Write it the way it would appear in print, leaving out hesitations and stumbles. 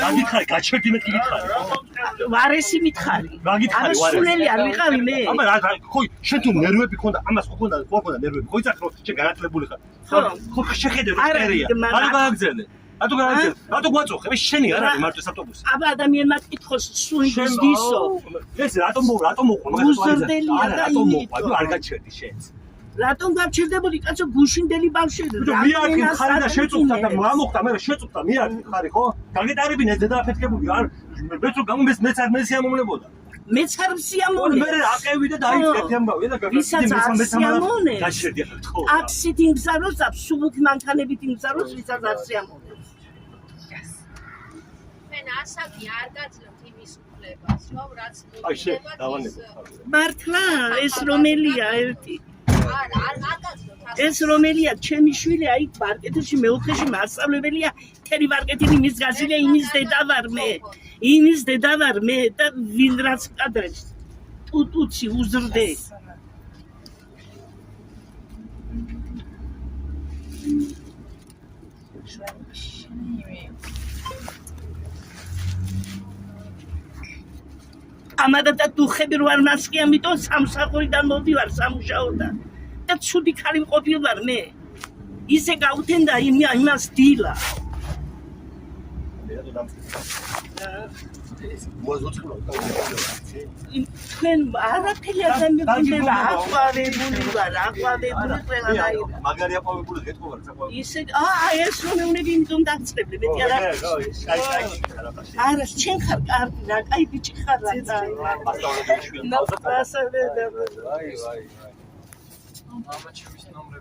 გაგითხარი, გაჩერდი მეთქი გითხარი. ვარესი მითხარი. რა გითხარი, ვარესი? სულელი არ ვიყავი მე. აბა რა ხო შენ თუ ნერვები ქონდა, ამას ხო ქონდა ნერვები. ხო იცახ რომ შენ განათლებული ხარ. ხო შეხედე რომ წერია. არა გააგზელე. რატო გააგზელე? რატო გვაწუხე? მე შენი არ არის მარტო ავტობუსი. აბა ადამიანმა კითხოს სულის დისო. ეს რატომ მოყვა? უზრდელია და იმით. არ გაჩერდი შენს. რატომ გაჩერდებული კაცო გუშინდელი ბავშვები. მიარქი ხარი და შეწუხდა და მომოხდა მე შეწუხდა მიარქი ხარი ხო? გაგეტარებინე დედააფეთქებული არ მეც რომ გამომეს მეც არ მესიამოვნებოდა. მეც არ მსიამოვნე. მე აყევი და დაიწეთი ამბავი და გაგიტარებინე. გაჩერდი ხარ ხო? აქსით იმგზავროს და სუბუქ მანქანებით იმგზავროს ვისაც არ სიამოვნებს. მენ ასაკი არ გაძლევთ იმის უფლებას, რომ რაც აი შე დავანებო. მართლა ეს რომელია ერთი? არ გაძლევთ. ეს რომელია ჩემი შვილი აი მარკეტში მეოთხეში მასწავლებელია თერი მარკეტინი მის გაზილია იმის დედა ვარ მე იმის დედა ვარ მე და ვინ რაც კადრებს ტუტუცი უზრდე ამადა და დუხები რო არ მასკი ამიტომ სამსახურიდან მოვდივარ სამუშაოდან და ცუდი ქალი მყოფილვარ მე ისე გავთენდა იმას დილა თქვენ არაფერი არ გამიგონდება აყვავებული ვარ აყვავებული ყველანაირად მაგარი აყვავებული გეტყობა რა ისე ეს რომ მეუნები იმიტომ დაგწრებლე მეტი არა არა შენ ხარ კარგი რა კაი ბიჭი ხარ რა მასწავლებელი შვილი ნაფასადე ვაი ვაი ვაი მამა ჩემის ნომრები